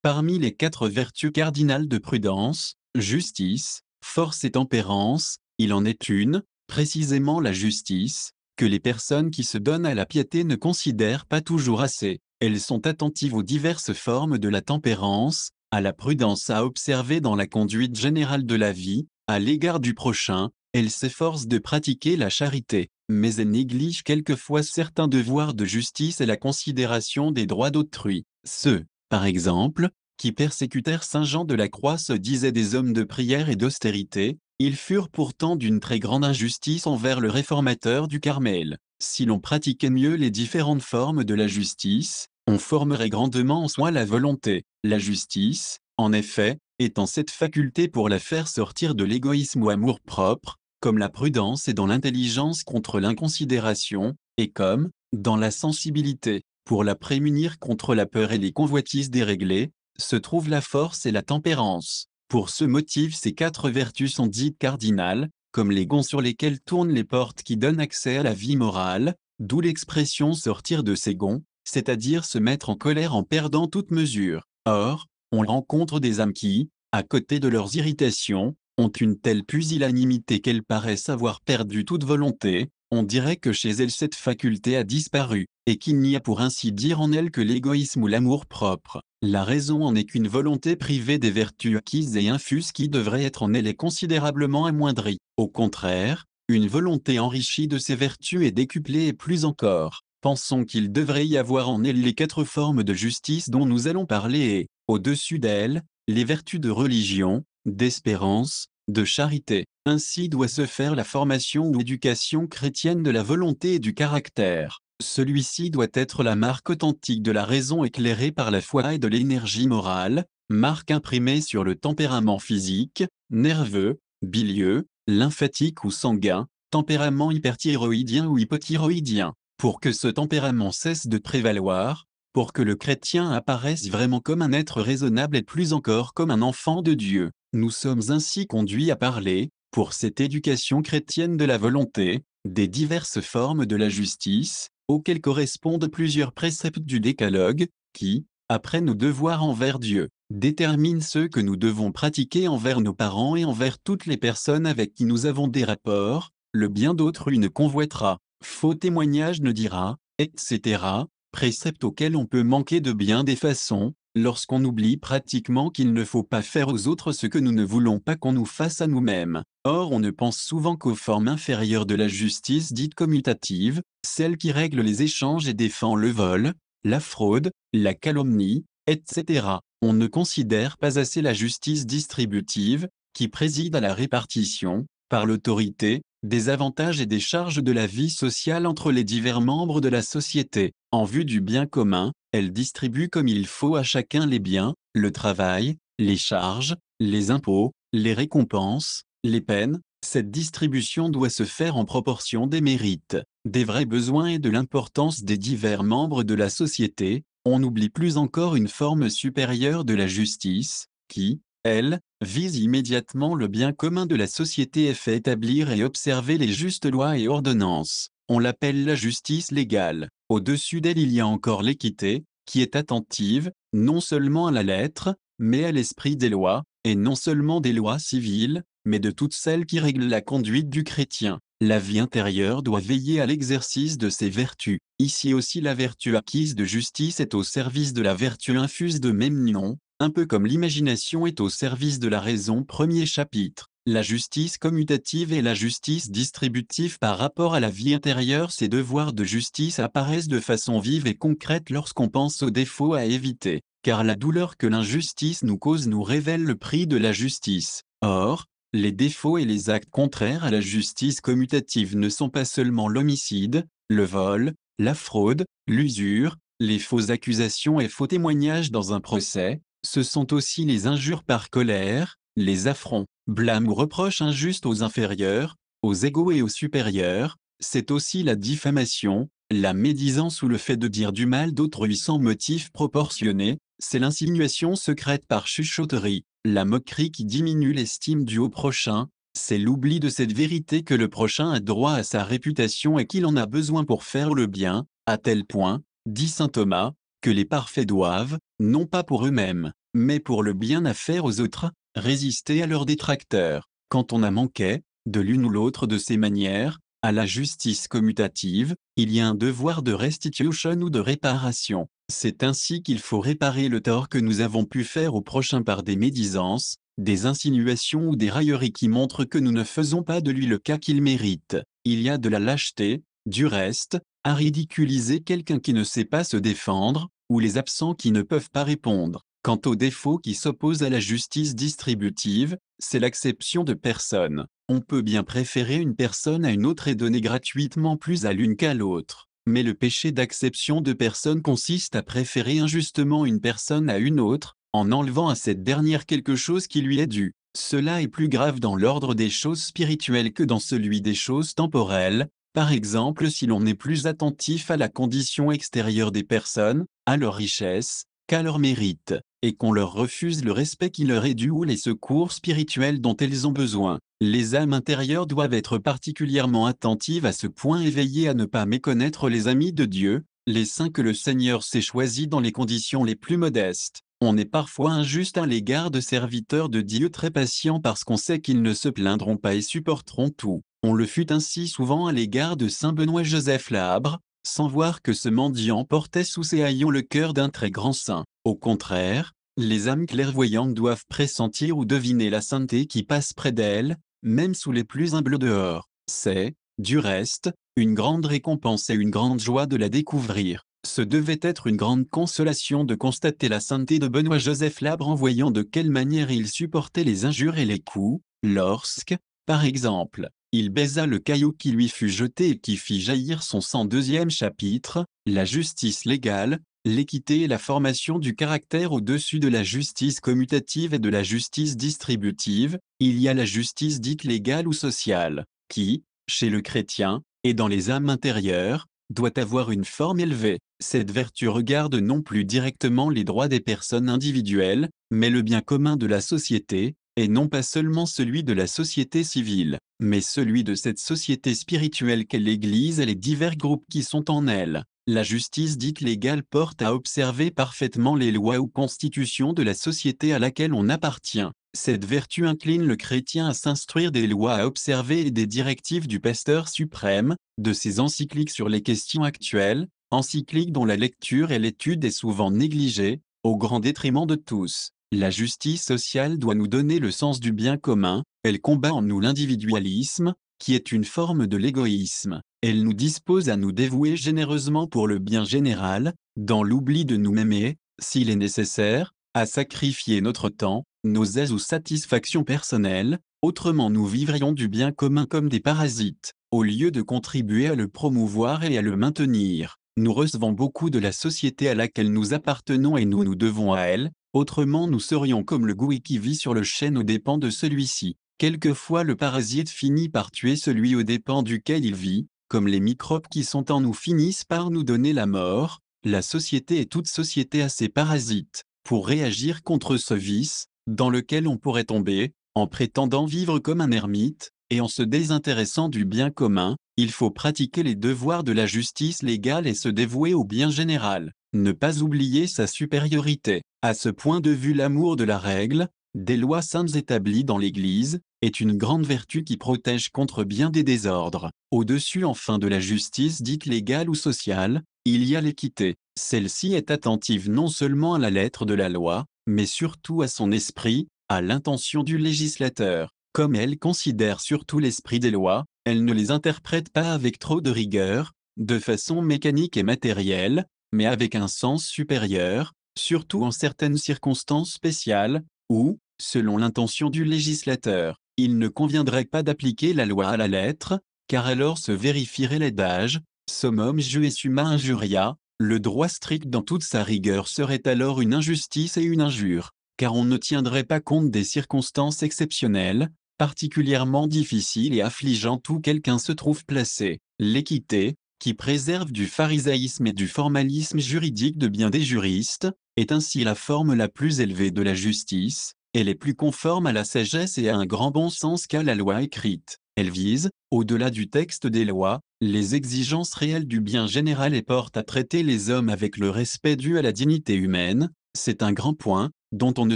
Parmi les 4 vertus cardinales de prudence, justice, force et tempérance, il en est une, précisément la justice, que les personnes qui se donnent à la piété ne considèrent pas toujours assez. Elles sont attentives aux diverses formes de la tempérance, à la prudence à observer dans la conduite générale de la vie, à l'égard du prochain, elles s'efforcent de pratiquer la charité, mais elles négligent quelquefois certains devoirs de justice et la considération des droits d'autrui. Ceux, par exemple, qui persécutèrent saint Jean de la Croix se disaient des hommes de prière et d'austérité, ils furent pourtant d'une très grande injustice envers le réformateur du Carmel. Si l'on pratiquait mieux les différentes formes de la justice, on formerait grandement en soi la volonté. La justice, en effet, étant cette faculté pour la faire sortir de l'égoïsme ou amour-propre, comme la prudence est dans l'intelligence contre l'inconsidération, et comme, dans la sensibilité, pour la prémunir contre la peur et les convoitises déréglées, se trouvent la force et la tempérance. Pour ce motif ces 4 vertus sont dites cardinales, comme les gonds sur lesquels tournent les portes qui donnent accès à la vie morale, d'où l'expression sortir de ses gonds, c'est-à-dire se mettre en colère en perdant toute mesure. Or, on rencontre des âmes qui, à côté de leurs irritations, ont une telle pusillanimité qu'elles paraissent avoir perdu toute volonté, on dirait que chez elles cette faculté a disparu, et qu'il n'y a pour ainsi dire en elles que l'égoïsme ou l'amour-propre. La raison en est qu'une volonté privée des vertus acquises et infuses qui devrait être en elle est considérablement amoindrie. Au contraire, une volonté enrichie de ces vertus est décuplée et plus encore. Pensons qu'il devrait y avoir en elle les 4 formes de justice dont nous allons parler et, au-dessus d'elles, les vertus de religion, d'espérance, de charité. Ainsi doit se faire la formation ou éducation chrétienne de la volonté et du caractère. Celui-ci doit être la marque authentique de la raison éclairée par la foi et de l'énergie morale, marque imprimée sur le tempérament physique, nerveux, bilieux, lymphatique ou sanguin, tempérament hyperthyroïdien ou hypothyroïdien. Pour que ce tempérament cesse de prévaloir, pour que le chrétien apparaisse vraiment comme un être raisonnable et plus encore comme un enfant de Dieu, nous sommes ainsi conduits à parler, pour cette éducation chrétienne de la volonté, des diverses formes de la justice, auxquelles correspondent plusieurs préceptes du décalogue, qui, après nos devoirs envers Dieu, déterminent ceux que nous devons pratiquer envers nos parents et envers toutes les personnes avec qui nous avons des rapports, le bien d'autrui ne convoitera, faux témoignage ne dira, etc., préceptes auxquels on peut manquer de bien des façons, lorsqu'on oublie pratiquement qu'il ne faut pas faire aux autres ce que nous ne voulons pas qu'on nous fasse à nous-mêmes. Or on ne pense souvent qu'aux formes inférieures de la justice dite commutative, celle qui règle les échanges et défend le vol, la fraude, la calomnie, etc. On ne considère pas assez la justice distributive, qui préside à la répartition, par l'autorité, des avantages et des charges de la vie sociale entre les divers membres de la société. En vue du bien commun, elle distribue comme il faut à chacun les biens, le travail, les charges, les impôts, les récompenses, les peines. Cette distribution doit se faire en proportion des mérites, des vrais besoins et de l'importance des divers membres de la société. On n'oublie plus encore une forme supérieure de la justice, qui, elle, vise immédiatement le bien commun de la société et fait établir et observer les justes lois et ordonnances. On l'appelle la justice légale. Au-dessus d'elle il y a encore l'équité, qui est attentive, non seulement à la lettre, mais à l'esprit des lois, et non seulement des lois civiles, mais de toutes celles qui règlent la conduite du chrétien. La vie intérieure doit veiller à l'exercice de ses vertus. Ici aussi la vertu acquise de justice est au service de la vertu infuse de même nom, un peu comme l'imagination est au service de la raison. Premier chapitre. La justice commutative et la justice distributive par rapport à la vie intérieure. Ces devoirs de justice apparaissent de façon vive et concrète lorsqu'on pense aux défauts à éviter, car la douleur que l'injustice nous cause nous révèle le prix de la justice. Or, les défauts et les actes contraires à la justice commutative ne sont pas seulement l'homicide, le vol, la fraude, l'usure, les fausses accusations et faux témoignages dans un procès, ce sont aussi les injures par colère, les affronts, blâmes ou reproches injustes aux inférieurs, aux égaux et aux supérieurs, c'est aussi la diffamation, la médisance ou le fait de dire du mal d'autrui sans motif proportionné, c'est l'insinuation secrète par chuchotterie, la moquerie qui diminue l'estime due au prochain, c'est l'oubli de cette vérité que le prochain a droit à sa réputation et qu'il en a besoin pour faire le bien, à tel point, dit saint Thomas, que les parfaits doivent, non pas pour eux-mêmes, mais pour le bien à faire aux autres, résister à leurs détracteurs. Quand on a manqué, de l'une ou l'autre de ces manières, à la justice commutative, il y a un devoir de restitution ou de réparation. C'est ainsi qu'il faut réparer le tort que nous avons pu faire au prochain par des médisances, des insinuations ou des railleries qui montrent que nous ne faisons pas de lui le cas qu'il mérite. Il y a de la lâcheté, du reste, à ridiculiser quelqu'un qui ne sait pas se défendre, ou les absents qui ne peuvent pas répondre. Quant aux défauts qui s'opposent à la justice distributive, c'est l'acception de personne. On peut bien préférer une personne à une autre et donner gratuitement plus à l'une qu'à l'autre. Mais le péché d'acception de personne consiste à préférer injustement une personne à une autre, en enlevant à cette dernière quelque chose qui lui est dû. Cela est plus grave dans l'ordre des choses spirituelles que dans celui des choses temporelles. Par exemple, si l'on est plus attentif à la condition extérieure des personnes, à leur richesse, qu'à leur mérite, et qu'on leur refuse le respect qui leur est dû ou les secours spirituels dont elles ont besoin. Les âmes intérieures doivent être particulièrement attentives à ce point et veiller à ne pas méconnaître les amis de Dieu, les saints que le Seigneur s'est choisis dans les conditions les plus modestes. On est parfois injuste à l'égard de serviteurs de Dieu très patients parce qu'on sait qu'ils ne se plaindront pas et supporteront tout. On le fut ainsi souvent à l'égard de saint Benoît-Joseph Labre, sans voir que ce mendiant portait sous ses haillons le cœur d'un très grand saint. Au contraire, les âmes clairvoyantes doivent pressentir ou deviner la sainteté qui passe près d'elles, même sous les plus humbles dehors. C'est, du reste, une grande récompense et une grande joie de la découvrir. Ce devait être une grande consolation de constater la sainteté de Benoît-Joseph Labre en voyant de quelle manière il supportait les injures et les coups, lorsque, par exemple, il baisa le caillou qui lui fut jeté et qui fit jaillir son sang. Deuxième chapitre, la justice légale, l'équité et la formation du caractère au-dessus de la justice commutative et de la justice distributive. Il y a la justice dite légale ou sociale, qui, chez le chrétien, et dans les âmes intérieures, doit avoir une forme élevée. Cette vertu regarde non plus directement les droits des personnes individuelles, mais le bien commun de la société, et non pas seulement celui de la société civile, mais celui de cette société spirituelle qu'est l'Église et les divers groupes qui sont en elle. La justice dite légale porte à observer parfaitement les lois ou constitutions de la société à laquelle on appartient. Cette vertu incline le chrétien à s'instruire des lois à observer et des directives du pasteur suprême, de ses encycliques sur les questions actuelles, encycliques dont la lecture et l'étude est souvent négligée, au grand détriment de tous. La justice sociale doit nous donner le sens du bien commun, elle combat en nous l'individualisme, qui est une forme de l'égoïsme. Elle nous dispose à nous dévouer généreusement pour le bien général, dans l'oubli de nous-mêmes et, s'il est nécessaire, à sacrifier notre temps, nos aises ou satisfactions personnelles, autrement nous vivrions du bien commun comme des parasites, au lieu de contribuer à le promouvoir et à le maintenir. Nous recevons beaucoup de la société à laquelle nous appartenons et nous nous devons à elle, autrement nous serions comme le gouy qui vit sur le chêne aux dépens de celui-ci. Quelquefois le parasite finit par tuer celui aux dépens duquel il vit, comme les microbes qui sont en nous finissent par nous donner la mort. La société et toute société a ses parasites. Pour réagir contre ce vice, dans lequel on pourrait tomber, en prétendant vivre comme un ermite, et en se désintéressant du bien commun, il faut pratiquer les devoirs de la justice légale et se dévouer au bien général. Ne pas oublier sa supériorité. À ce point de vue, l'amour de la règle, des lois saintes établies dans l'Église, est une grande vertu qui protège contre bien des désordres. Au-dessus enfin de la justice dite légale ou sociale, il y a l'équité. Celle-ci est attentive non seulement à la lettre de la loi, mais surtout à son esprit, à l'intention du législateur. Comme elle considère surtout l'esprit des lois, elle ne les interprète pas avec trop de rigueur, de façon mécanique et matérielle, mais avec un sens supérieur, surtout en certaines circonstances spéciales, où, selon l'intention du législateur, il ne conviendrait pas d'appliquer la loi à la lettre, car alors se vérifierait l'adage « summum jus et summa injuria », le droit strict dans toute sa rigueur serait alors une injustice et une injure, car on ne tiendrait pas compte des circonstances exceptionnelles, particulièrement difficiles et affligeantes où quelqu'un se trouve placé. L'équité, qui préserve du pharisaïsme et du formalisme juridique de bien des juristes, est ainsi la forme la plus élevée de la justice. Elle est plus conforme à la sagesse et à un grand bon sens qu'à la loi écrite. Elle vise, au-delà du texte des lois, les exigences réelles du bien général et porte à traiter les hommes avec le respect dû à la dignité humaine. C'est un grand point, dont on ne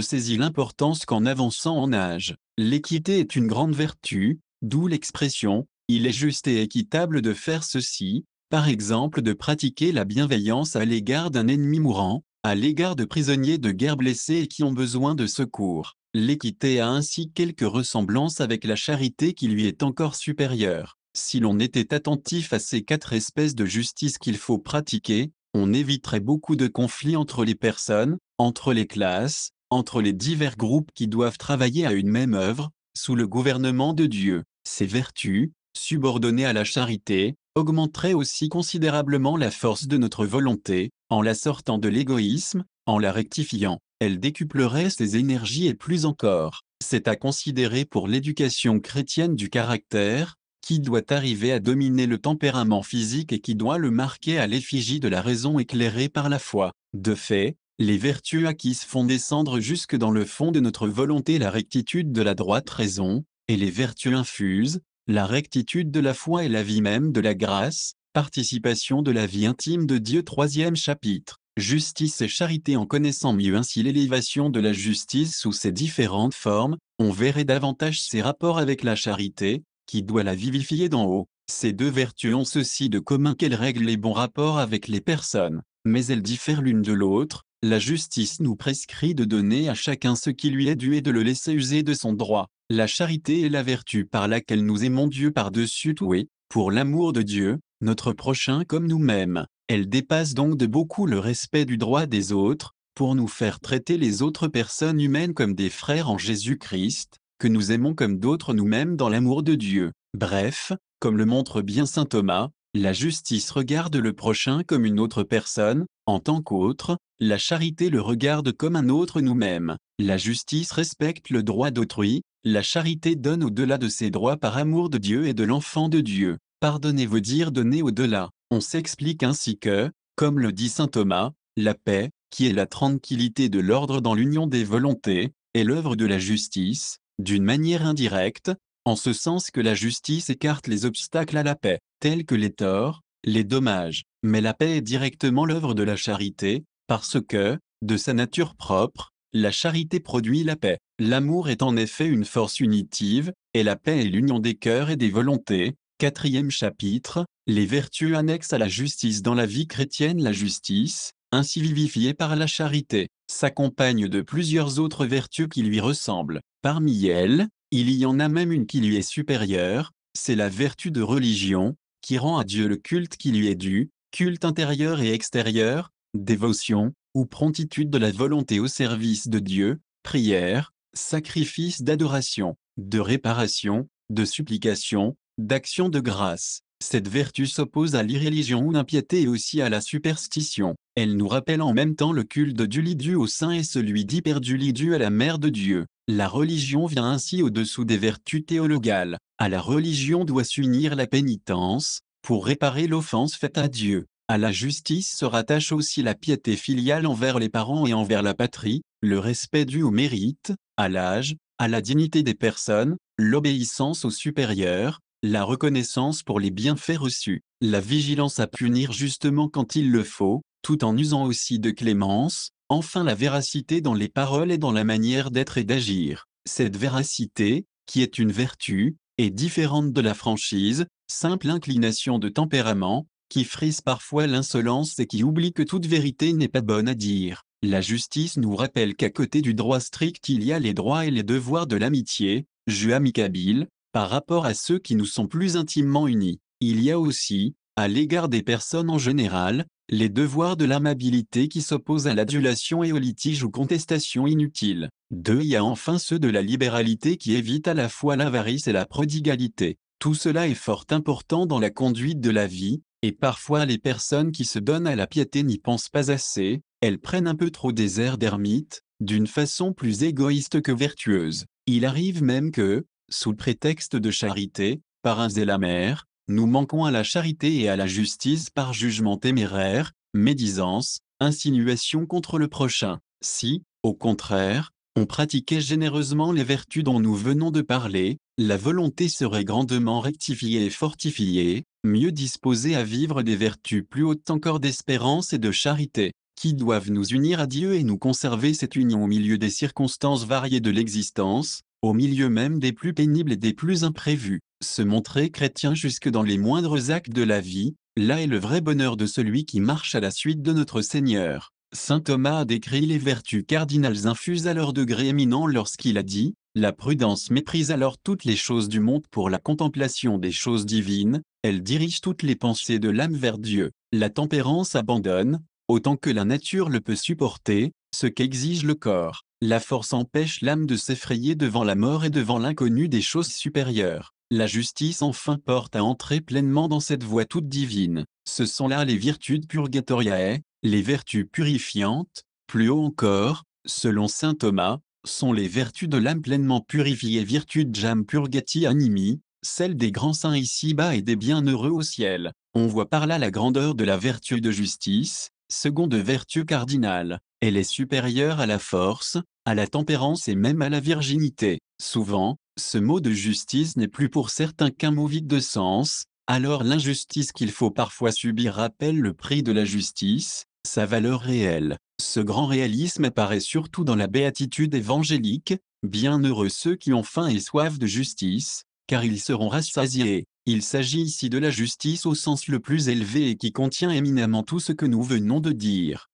saisit l'importance qu'en avançant en âge. L'équité est une grande vertu, d'où l'expression « il est juste et équitable de faire ceci », par exemple de pratiquer la bienveillance à l'égard d'un ennemi mourant, à l'égard de prisonniers de guerre blessés et qui ont besoin de secours. L'équité a ainsi quelques ressemblances avec la charité qui lui est encore supérieure. Si l'on était attentif à ces 4 espèces de justice qu'il faut pratiquer, on éviterait beaucoup de conflits entre les personnes, entre les classes, entre les divers groupes qui doivent travailler à une même œuvre, sous le gouvernement de Dieu. Ces vertus, subordonnées à la charité, augmenteraient aussi considérablement la force de notre volonté, en la sortant de l'égoïsme, en la rectifiant. Elle décuplerait ses énergies et plus encore. C'est à considérer pour l'éducation chrétienne du caractère, qui doit arriver à dominer le tempérament physique et qui doit le marquer à l'effigie de la raison éclairée par la foi. De fait, les vertus acquises font descendre jusque dans le fond de notre volonté la rectitude de la droite raison, et les vertus infuses, la rectitude de la foi et la vie même de la grâce, participation de la vie intime de Dieu. Troisième chapitre. Justice et charité. En connaissant mieux ainsi l'élévation de la justice sous ses différentes formes, on verrait davantage ses rapports avec la charité, qui doit la vivifier d'en haut. Ces 2 vertus ont ceci de commun qu'elles règlent les bons rapports avec les personnes, mais elles diffèrent l'une de l'autre. La justice nous prescrit de donner à chacun ce qui lui est dû et de le laisser user de son droit. La charité est la vertu par laquelle nous aimons Dieu par-dessus tout et, pour l'amour de Dieu, notre prochain comme nous-mêmes. Elle dépasse donc de beaucoup le respect du droit des autres, pour nous faire traiter les autres personnes humaines comme des frères en Jésus-Christ, que nous aimons comme d'autres nous-mêmes dans l'amour de Dieu. Bref, comme le montre bien saint Thomas, la justice regarde le prochain comme une autre personne, en tant qu'autre, la charité le regarde comme un autre nous-mêmes. La justice respecte le droit d'autrui, la charité donne au-delà de ses droits par amour de Dieu et de l'enfant de Dieu. Pardonner veut dire donner au-delà. On s'explique ainsi que, comme le dit saint Thomas, la paix, qui est la tranquillité de l'ordre dans l'union des volontés, est l'œuvre de la justice, d'une manière indirecte, en ce sens que la justice écarte les obstacles à la paix, tels que les torts, les dommages. Mais la paix est directement l'œuvre de la charité, parce que, de sa nature propre, la charité produit la paix. L'amour est en effet une force unitive, et la paix est l'union des cœurs et des volontés. Quatrième chapitre, les vertus annexes à la justice. Dans la vie chrétienne, la justice, ainsi vivifiée par la charité, s'accompagne de plusieurs autres vertus qui lui ressemblent. Parmi elles, il y en a même une qui lui est supérieure, c'est la vertu de religion, qui rend à Dieu le culte qui lui est dû, culte intérieur et extérieur, dévotion, ou promptitude de la volonté au service de Dieu, prière, sacrifice d'adoration, de réparation, de supplication, d'action de grâce. Cette vertu s'oppose à l'irréligion ou l'impiété et aussi à la superstition. Elle nous rappelle en même temps le culte du lit dû au saint et celui d'hyperdulie dû à la mère de Dieu. La religion vient ainsi au-dessous des vertus théologales. À la religion doit s'unir la pénitence, pour réparer l'offense faite à Dieu. À la justice se rattache aussi la piété filiale envers les parents et envers la patrie, le respect dû au mérite, à l'âge, à la dignité des personnes, l'obéissance aux supérieurs, la reconnaissance pour les bienfaits reçus, la vigilance à punir justement quand il le faut, tout en usant aussi de clémence, enfin la véracité dans les paroles et dans la manière d'être et d'agir. Cette véracité, qui est une vertu, est différente de la franchise, simple inclination de tempérament, qui frise parfois l'insolence et qui oublie que toute vérité n'est pas bonne à dire. La justice nous rappelle qu'à côté du droit strict il y a les droits et les devoirs de l'amitié, jeu amicabile, par rapport à ceux qui nous sont plus intimement unis. Il y a aussi, à l'égard des personnes en général, les devoirs de l'amabilité qui s'opposent à l'adulation et aux litiges ou contestations inutiles. 2. Il y a enfin ceux de la libéralité qui évitent à la fois l'avarice et la prodigalité. Tout cela est fort important dans la conduite de la vie, et parfois les personnes qui se donnent à la piété n'y pensent pas assez, elles prennent un peu trop des airs d'ermite, d'une façon plus égoïste que vertueuse. Il arrive même que, sous prétexte de charité, par un zèle amer, nous manquons à la charité et à la justice par jugement téméraire, médisance, insinuation contre le prochain. Si, au contraire, on pratiquait généreusement les vertus dont nous venons de parler, la volonté serait grandement rectifiée et fortifiée, mieux disposée à vivre des vertus plus hautes encore d'espérance et de charité. qui doivent nous unir à Dieu et nous conserver cette union au milieu des circonstances variées de l'existence, au milieu même des plus pénibles et des plus imprévus. Se montrer chrétien jusque dans les moindres actes de la vie, là est le vrai bonheur de celui qui marche à la suite de notre Seigneur. Saint Thomas a décrit les vertus cardinales infuses à leur degré éminent lorsqu'il a dit « La prudence méprise alors toutes les choses du monde pour la contemplation des choses divines, elle dirige toutes les pensées de l'âme vers Dieu. La tempérance abandonne, autant que la nature le peut supporter, ce qu'exige le corps. La force empêche l'âme de s'effrayer devant la mort et devant l'inconnu des choses supérieures. La justice enfin porte à entrer pleinement dans cette voie toute divine. Ce sont là les virtudes purgatoriae, les vertus purifiantes, plus haut encore, selon saint Thomas, sont les vertus de l'âme pleinement purifiée virtudjam purgati animi, celles des grands saints ici-bas et des bienheureux au ciel. On voit par là la grandeur de la vertu de justice, seconde vertu cardinale. Elle est supérieure à la force, à la tempérance et même à la virginité. Souvent, ce mot de justice n'est plus pour certains qu'un mot vide de sens, alors l'injustice qu'il faut parfois subir rappelle le prix de la justice, sa valeur réelle. Ce grand réalisme apparaît surtout dans la béatitude évangélique, bienheureux ceux qui ont faim et soif de justice, car ils seront rassasiés. Il s'agit ici de la justice au sens le plus élevé et qui contient éminemment tout ce que nous venons de dire.